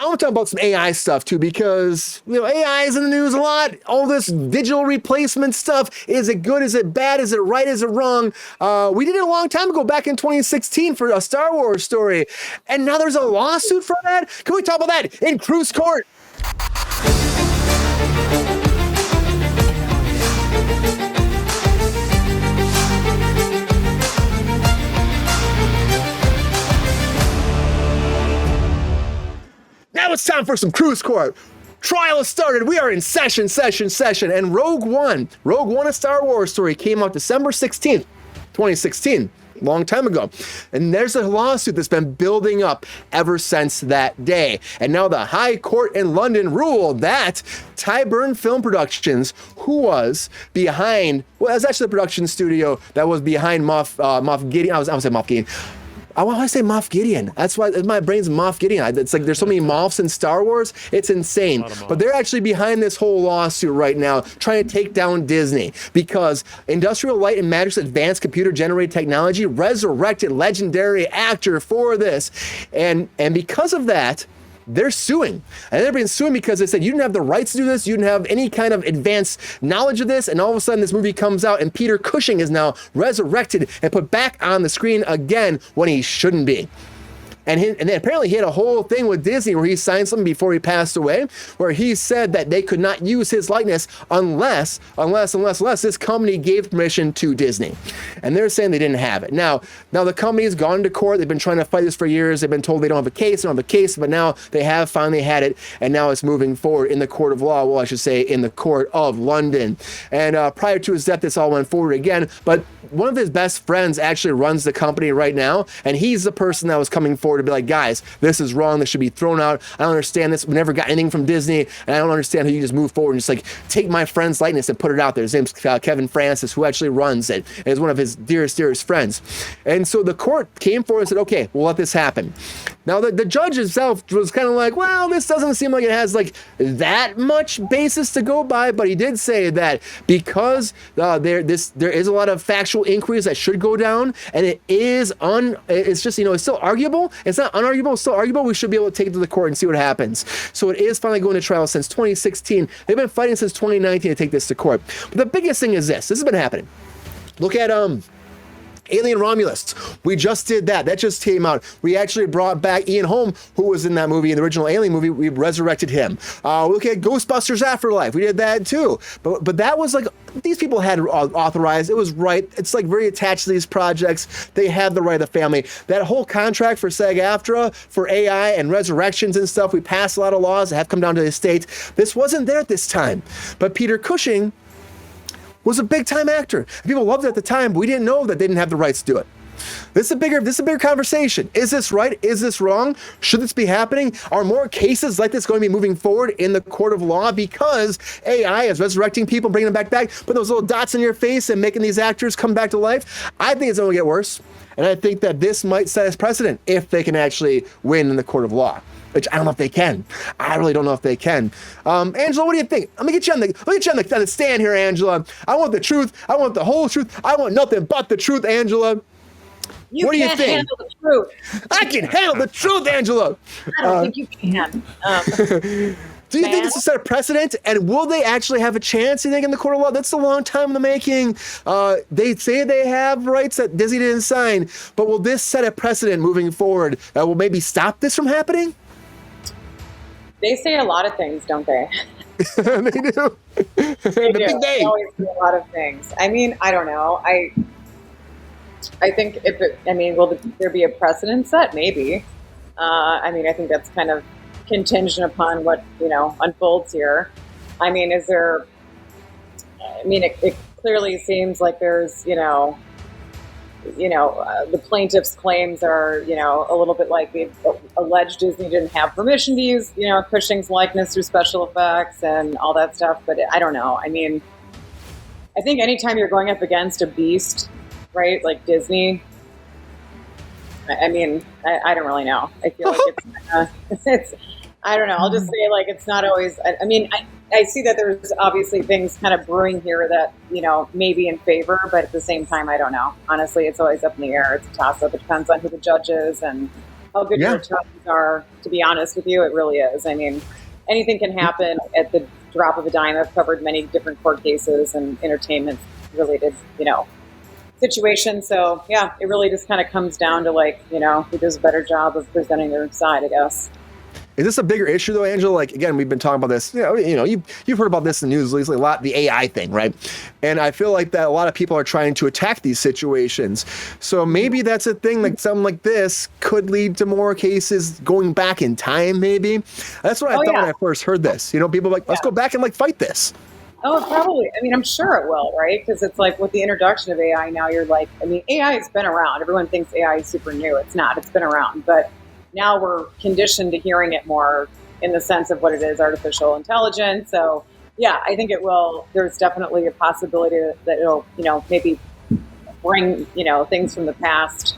want to talk about some AI stuff too, because AI is in the news a lot. All this digital replacement stuff. Is it good? Is it bad? Is it right? Is it wrong? We did it a long time ago, back in 2016 for a Star Wars story. And now there's a lawsuit for that? Can we talk about that in Kruse court? Now it's time for some Kruse court. Trial has started. We are in session. And Rogue One, a Star Wars story, came out December 16th, 2016. Long time ago. And there's a lawsuit that's been building up ever since that day. And now the High Court in London ruled that Tyburn Film Productions, who was behind, well, it was actually the production studio that was behind Moff Gideon. I was saying Moff Gideon. I want to say Moff Gideon. That's why my brain's Moff Gideon. It's like there's so many Moffs in Star Wars. It's insane. But they're actually behind this whole lawsuit right now, trying to take down Disney because Industrial Light and Magic's advanced computer-generated technology resurrected legendary actor for this. And because of that, they're suing. And they've been suing because they said you didn't have the rights to do this, you didn't have any kind of advanced knowledge of this, and all of a sudden this movie comes out and Peter Cushing is now resurrected and put back on the screen again when he shouldn't be. And then apparently he had a whole thing with Disney where he signed something before he passed away, where he said that they could not use his likeness unless this company gave permission to Disney. And they're saying they didn't have it. Now the company's gone to court. They've been trying to fight this for years. They've been told they don't have a case, but now they have finally had it, and now it's moving forward in the court of law. Well, I should say in the court of London. And prior to his death, this all went forward again, but one of his best friends actually runs the company right now, and he's the person that was coming forward to be like, guys, this is wrong. This should be thrown out. I don't understand this. We never got anything from Disney, and I don't understand how you just move forward and just like take my friend's likeness and put it out there. His name's Kevin Francis, who actually runs it, and is one of his dearest friends. And so the court came forward and said, okay, we'll let this happen. Now the judge himself was kind of like, well, this doesn't seem like it has like that much basis to go by, but he did say that because there is a lot of factual inquiries that should go down, and it's just, it's still arguable. It's not unarguable, it's still arguable. We should be able to take it to the court and see what happens. So it is finally going to trial since 2016. They've been fighting since 2019 to take this to court. But the biggest thing is this has been happening. Look at Alien Romulus. We just did that. That just came out. We actually brought back Ian Holm, who was in that movie, in the original Alien movie. We resurrected him. Look at Ghostbusters Afterlife. We did that too. But that was like, these people had authorized. It was right. It's like very attached to these projects. They had the right of the family. That whole contract for SAG-AFTRA, for AI and resurrections and stuff, we passed a lot of laws that have come down to the states. This wasn't there at this time. But Peter Cushing was a big time actor. People loved it at the time, but we didn't know that they didn't have the rights to do it. This is a bigger conversation. Is this right? Is this wrong? Should this be happening? Are more cases like this going to be moving forward in the court of law because AI is resurrecting people, bringing them back, putting those little dots in your face and making these actors come back to life? I think it's going to get worse. And I think that this might set as precedent if they can actually win in the court of law. Which I don't know if they can. I really don't know if they can. Angela, what do you think? Let me get you on the stand here, Angela. I want the truth. I want the whole truth. I want nothing but the truth, Angela. What do you think? Handle the truth. I can handle the truth, Angela. I don't think you can. Do you think this is set a precedent? And will they actually have a chance, you think, in the court of law? That's a long time in the making. They say they have rights that Disney didn't sign, but will this set a precedent moving forward that will maybe stop this from happening? They say a lot of things, don't they? They do. They always do a lot of things. I mean, I don't know. I think will there be a precedent set? Maybe. I think that's kind of contingent upon what, unfolds here. I mean, it clearly seems like there's, the plaintiff's claims are, a little bit like they've alleged Disney didn't have permission to use, Cushing's likeness through special effects and all that stuff. But I don't know. I mean, I think anytime you're going up against a beast, right, like Disney, I don't really know. I feel like it's I don't know. I'll just say, like, it's not always, I see that there's obviously things kind of brewing here that, may be in favor, but at the same time, I don't know. Honestly, it's always up in the air. It's a toss-up. It depends on who the judge is and how good Yeah. your attorneys are. To be honest with you, it really is. I mean, anything can happen at the drop of a dime. I've covered many different court cases and entertainment related, situations. So yeah, it really just kind of comes down to like, who does a better job of presenting their side, I guess. Is this a bigger issue though, Angela? Like again, we've been talking about this. You've heard about this in the news lately a lot, the AI thing, right? And I feel like that a lot of people are trying to attack these situations. So maybe that's a thing. Like something like this could lead to more cases going back in time. Maybe that's what I thought when I first heard this. People are like, let's go back and like fight this. Oh, probably. I mean, I'm sure it will, right? Because it's like with the introduction of AI now, you're like, I mean, AI has been around. Everyone thinks AI is super new. It's not. It's been around, but now we're conditioned to hearing it more in the sense of what it is, artificial intelligence. So yeah, I think it will. There's definitely a possibility that it'll, maybe bring, things from the past,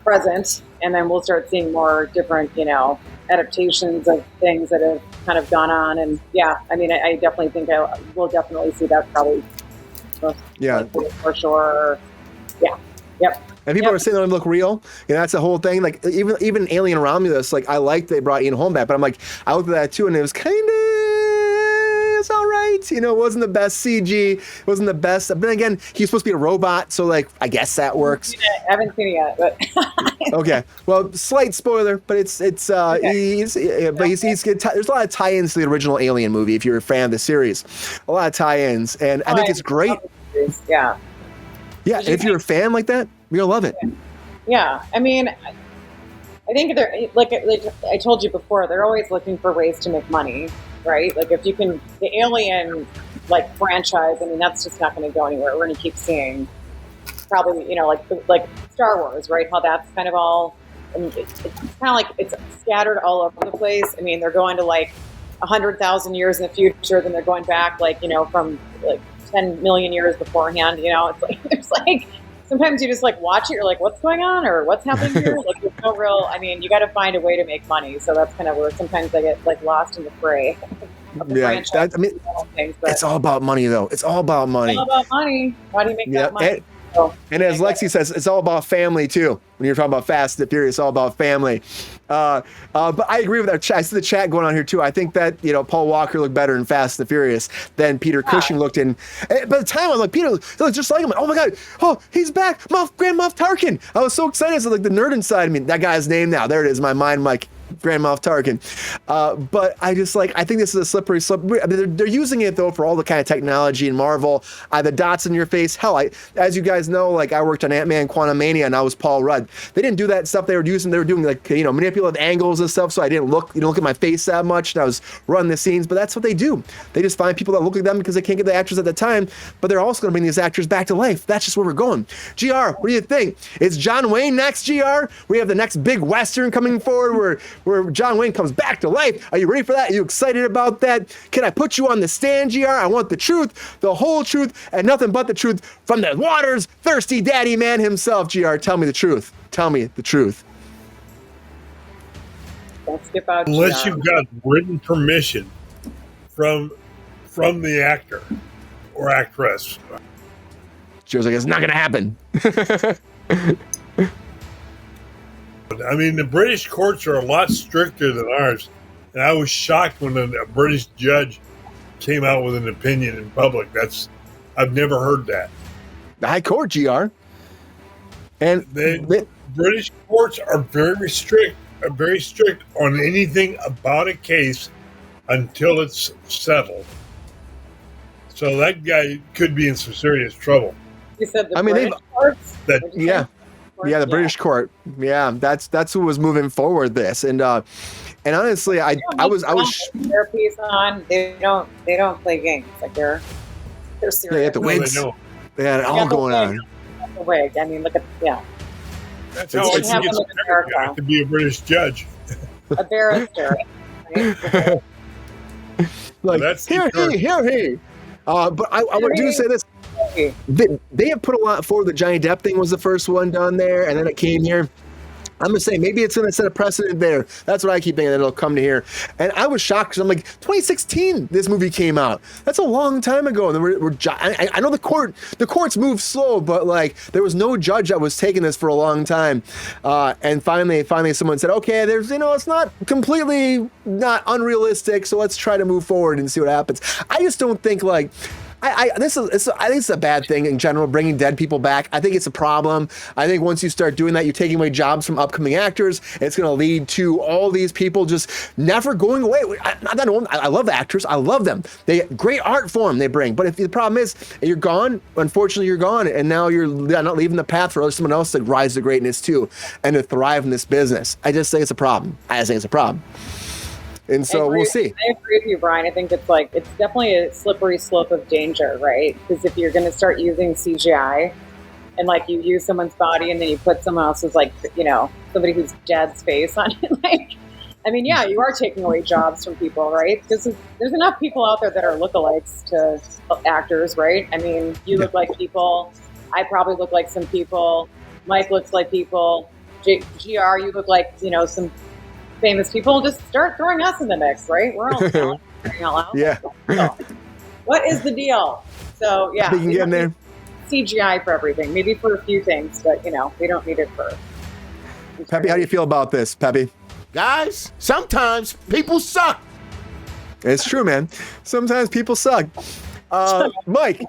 present, and then we'll start seeing more different, adaptations of things that have kind of gone on. And yeah, I mean, I definitely think we'll definitely see that probably. Yeah. For sure. Yeah. Yep. And people are saying they don't look real. That's the whole thing. Like even Alien Romulus, like I liked they brought Ian Holm back, but I'm like, I looked at that too, and it was kind of, it's all right. It wasn't the best CG. It wasn't the best. But then again, he's supposed to be a robot, so like I guess that works. I haven't seen it yet, but okay. Well, slight spoiler, but it's there's a lot of tie-ins to the original Alien movie. If you're a fan of the series, a lot of tie-ins, and I think it's great. Yeah. Yeah, if you're a fan like that, you'll love it. Yeah, I mean, I think they're like I told you before, they're always looking for ways to make money, right? Like if you can, the Alien like franchise, I mean, that's just not going to go anywhere. We're going to keep seeing probably, like Star Wars, right? How that's kind of all, I mean, it's kind of like it's scattered all over the place. I mean, they're going to like 100,000 years in the future, then they're going back like, from like 10 million years beforehand. It's like there's like sometimes you just like watch it, you're like, what's going on or what's happening here? Like there's no real, I mean, you got to find a way to make money. So that's kind of where sometimes I get like lost in the fray. Yeah, it's all about money though. It's all about money. It's all about money. How do you make that money? And as Lexi says, it's all about family too. When you're talking about Fast and the Furious, it's all about family. But I agree with that. I see the chat going on here too. I think that Paul Walker looked better in Fast and the Furious than Peter Cushing looked in. By the time I'm like, Peter looks just like him. Oh my God! Oh, he's back, Grand Moff Tarkin. I was so excited. So like the nerd inside of me. That guy's name now. There it is. In my mind, like Grand Moff Tarkin. But I just I think this is a slippery slope. I mean, they're using it though for all the kind of technology in Marvel. The dots in your face. Hell, as you guys know, like I worked on Ant-Man Quantumania and I was Paul Rudd. They didn't do that stuff they were using. They were doing like, manipulative angles and stuff. So I didn't look at my face that much. And I was running the scenes, but that's what they do. They just find people that look like them because they can't get the actors at the time, but they're also going to bring these actors back to life. That's just where we're going. GR, what do you think? Is John Wayne next, GR? We have the next big Western coming forward where John Wayne comes back to life. Are you ready for that? Are you excited about that? Can I put you on the stand, GR? I want the truth, the whole truth, and nothing but the truth from the water's thirsty daddy man himself, GR. Tell me the truth. Tell me the truth. Don't skip out. Unless you've got written permission from the actor or actress. Joe's like, it's not going to happen. I mean, the British courts are a lot stricter than ours. And I was shocked when a British judge came out with an opinion in public. I've never heard that. The High Court, GR. And the British courts are very strict on anything about a case until it's settled. So that guy could be in some serious trouble. You said the British courts? Yeah, the British court. Yeah, that's who was moving forward this. And honestly, I was their piece on. They don't play games. Like they're serious. They had the wigs. They had it all going on. The wig. I mean, look at That's how it gets America to be a British judge. A barrister. Right? Like that's here. But I would do say this. They have put a lot forward. The Johnny Depp thing was the first one done there, and then it came here. I'm just saying, maybe it's going to set a precedent there. That's what I keep thinking, that it'll come to here. And I was shocked because I'm like, 2016, this movie came out. That's a long time ago. And I know the courts move slow, but like there was no judge that was taking this for a long time. And finally someone said, okay, it's not completely not unrealistic. So let's try to move forward and see what happens. I just don't think like, I think it's a bad thing in general, bringing dead people back. I think it's a problem. I think once you start doing that, you're taking away jobs from upcoming actors. It's going to lead to all these people just never going away. I love the actors. I love them. They great art form they bring. But if the problem is you're gone, unfortunately you're gone, and now you're not leaving the path for someone else to rise to greatness too and to thrive in this business. I just think it's a problem. And so we'll see. I agree with you, Brian. I think it's definitely a slippery slope of danger, right? Because if you're going to start using CGI and like you use someone's body and then you put someone else's somebody who's dead's face on it, yeah, you are taking away jobs from people, right? Because there's enough people out there that are lookalikes to actors, right? You look like people. I probably look like some people. Mike looks like people. GR, you look like, some famous people. Just start throwing us in the mix, right? We're all talent. Yeah. So, what is the deal? So yeah, we can get in there. CGI for everything, maybe for a few things, but we don't need it for. Pepe, how do you feel about this, Pepe? Guys, sometimes people suck. It's true, man. Sometimes people suck. Mike.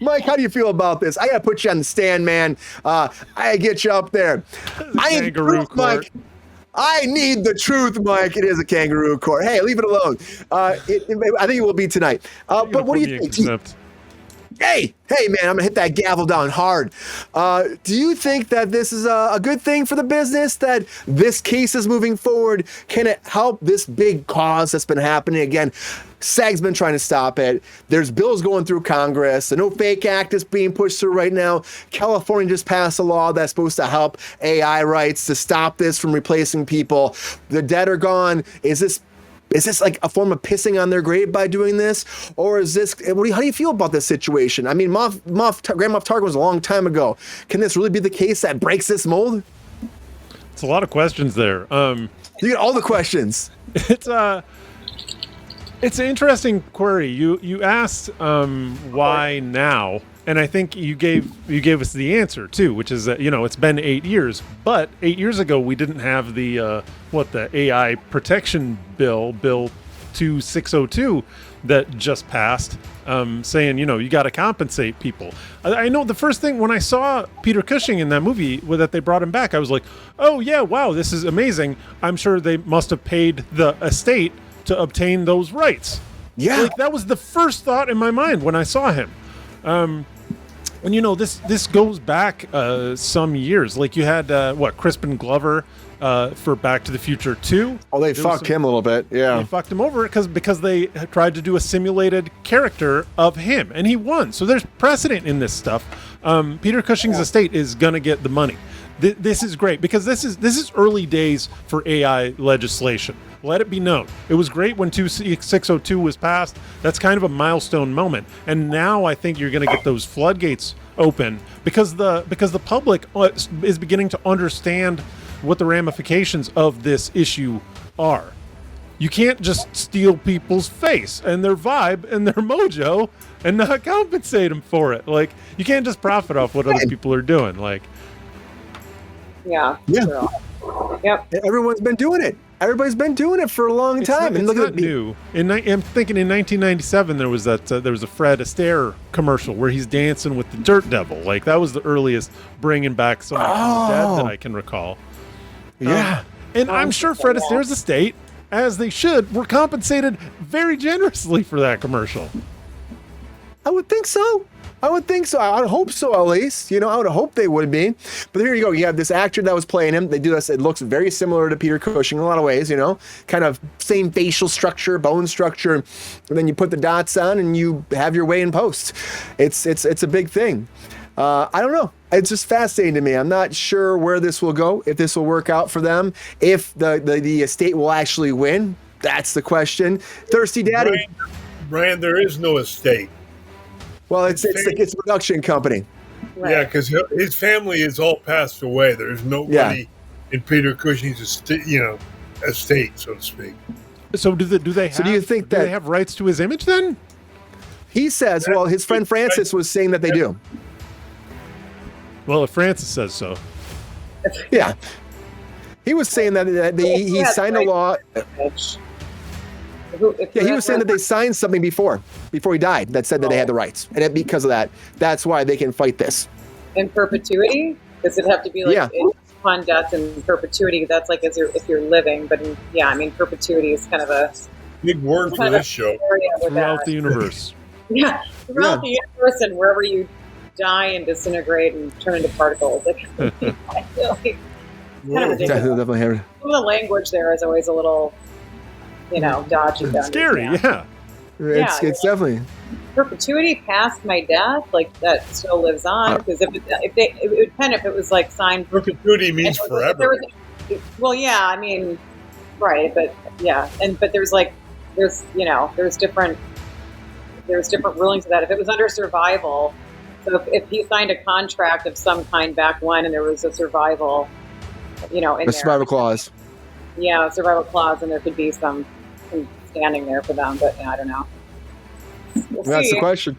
Mike, how do you feel about this? I gotta put you on the stand, man. I get you up there. I need truth, Mike. I need the truth, Mike. It is a kangaroo court. Hey, leave it alone. I think it will be tonight. But what do you think? Hey, man, I'm gonna hit that gavel down hard. Do you think that this is a good thing for the business, that this case is moving forward? Can it help this big cause that's been happening? Again, SAG's been trying to stop it. There's bills going through Congress. The No Fake Act is being pushed through right now. California just passed a law that's supposed to help AI rights to stop this from replacing people. The dead are gone. Is this like a form of pissing on their grave by doing this? Or is this, how do you feel about this situation? Grand Moff Tarkin was a long time ago. Can this really be the case that breaks this mold? It's a lot of questions there. You get all the questions. It's an interesting query. You asked why now, and I think you gave us the answer too, which is that it's been 8 years, but 8 years ago we didn't have the AI protection bill 2602 that just passed, saying you got to compensate people. I know the first thing when I saw Peter Cushing in that movie that they brought him back, I was like, oh yeah, wow, this is amazing. I'm sure they must have paid the estate to obtain those rights. Yeah, that was the first thought in my mind when I saw him. And this goes back some years. Like you had Crispin Glover for Back to the Future 2. Oh, they fucked him a little bit. Yeah, they fucked him over because they tried to do a simulated character of him, and he won. So there's precedent in this stuff. Peter Cushing's estate is gonna get the money. This is great because this is early days for AI legislation. Let it be known. It was great when 2602 was passed. That's kind of a milestone moment. And now I think you're going to get those floodgates open because the public is beginning to understand what the ramifications of this issue are. You can't just steal people's face and their vibe and their mojo and not compensate them for it. Like, you can't just profit off what other people are doing. Like, yeah. Yep. Everyone's been doing it. Everybody's been doing it for a long time. It's not new. I'm thinking in 1997 there was a Fred Astaire commercial where he's dancing with the Dirt Devil. Like that was the earliest bringing back someone from the dead that I can recall. Yeah, and I'm sure Fred Astaire's estate, as they should, were compensated very generously for that commercial. I would think so. I would hope so, at least. I would hope they would be. But here you go. You have this actor that was playing him. They do this. It looks very similar to Peter Cushing in a lot of ways, kind of same facial structure, bone structure. And then you put the dots on and you have your way in post. It's a big thing. I don't know. It's just fascinating to me. I'm not sure where this will go, if this will work out for them, if the estate will actually win. That's the question. Thirsty Daddy. Brian, there is no estate. Well, it's a production company. Right. Yeah, because his family is all passed away. There's nobody in Peter Cushing's estate, so to speak. So do they have, So do you think do that- they have rights to his image then? He says, well, his friend Francis was saying that they do. Well, if Francis says so. Yeah. He was saying that he signed a law. Yeah, he was saying that they signed something before he died that said that they had the rights. And because of that, that's why they can fight this. In perpetuity? Does it have to be like Yeah. upon death in perpetuity? That's like if you're living, but perpetuity is kind of a Big word for this show. area with Throughout that. the universe. Yeah, throughout the universe and wherever you die and disintegrate and turn into particles. Like, I feel like kind of ridiculous. Definitely have. Some of the language there is always a little, dodgy. to Scary, understand. yeah. It's definitely. Perpetuity past my death, like that still lives on. Because it would depend if it was like signed. Perpetuity means if forever. Well, yeah, I mean, right, but yeah, but there's different rulings of that. If it was under survival, so if he signed a contract of some kind back when, and there was a survival, in The survival clause. Yeah, a survival clause, and there could be some standing there for them, but I don't know. We'll That's see. the question.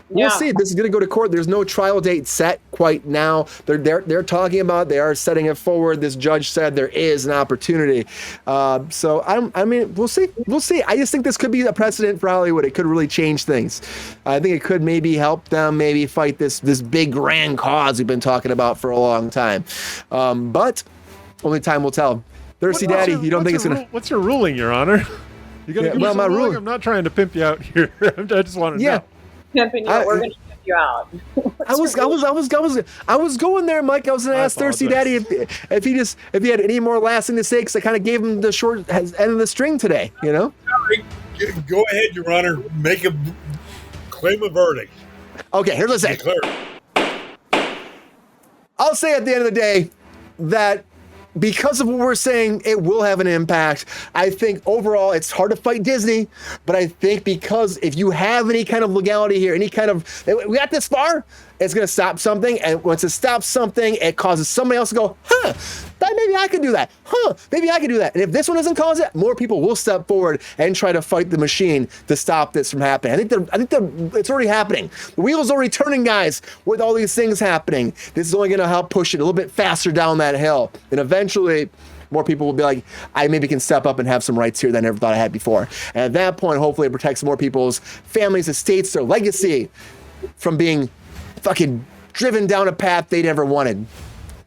Yeah. We'll see. This is going to go to court. There's no trial date set quite now. They're talking about. They are setting it forward. This judge said there is an opportunity. So I mean, we'll see. We'll see. I just think this could be a precedent for Hollywood. It could really change things. I think it could maybe help them maybe fight this big grand cause we've been talking about for a long time. But only time will tell. Thirsty Daddy, you don't think it's gonna? What's your ruling, Your Honor? You gotta give me some my ruling. ruling. I'm not trying to pimp you out here. I just want to know. Pimping you, we're going to pimp you out. I was going there, Mike. I was going to ask Thirsty Daddy if he had any more lasting to say, because I kind of gave him the short end of the string today. Go ahead, Your Honor. Claim a verdict. Okay, here's what I say. Declare. I'll say at the end of the day that because of what we're saying, it will have an impact. I think overall, it's hard to fight Disney, but I think because if you have any kind of legality here, we got this far, it's going to stop something. And once it stops something, it causes somebody else to go, maybe I could do that. Maybe I could do that. And if this one doesn't cause it, more people will step forward and try to fight the machine to stop this from happening. I think it's already happening. The wheel's already turning, guys, with all these things happening. This is only going to help push it a little bit faster down that hill. And eventually, more people will be like, I maybe can step up and have some rights here that I never thought I had before. And at that point, hopefully it protects more people's families, estates, their legacy from being fucking driven down a path they never wanted.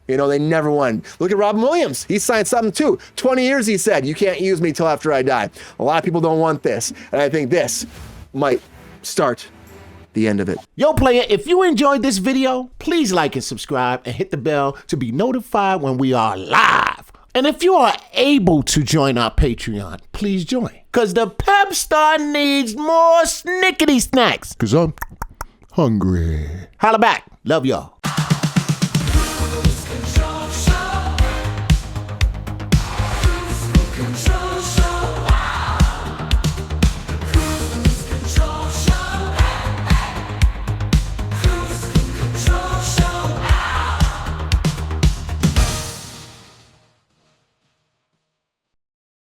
They never won. Look at Robin Williams. He signed something too. 20 years, he said, you can't use me till after I die. A lot of people don't want this. And I think this might start the end of it. Yo, player, if you enjoyed this video, please like and subscribe and hit the bell to be notified when we are live. And if you are able to join our Patreon, please join. Because the Pepestar needs more snickety snacks. Because I'm hungry. Holla back. Love y'all. Control.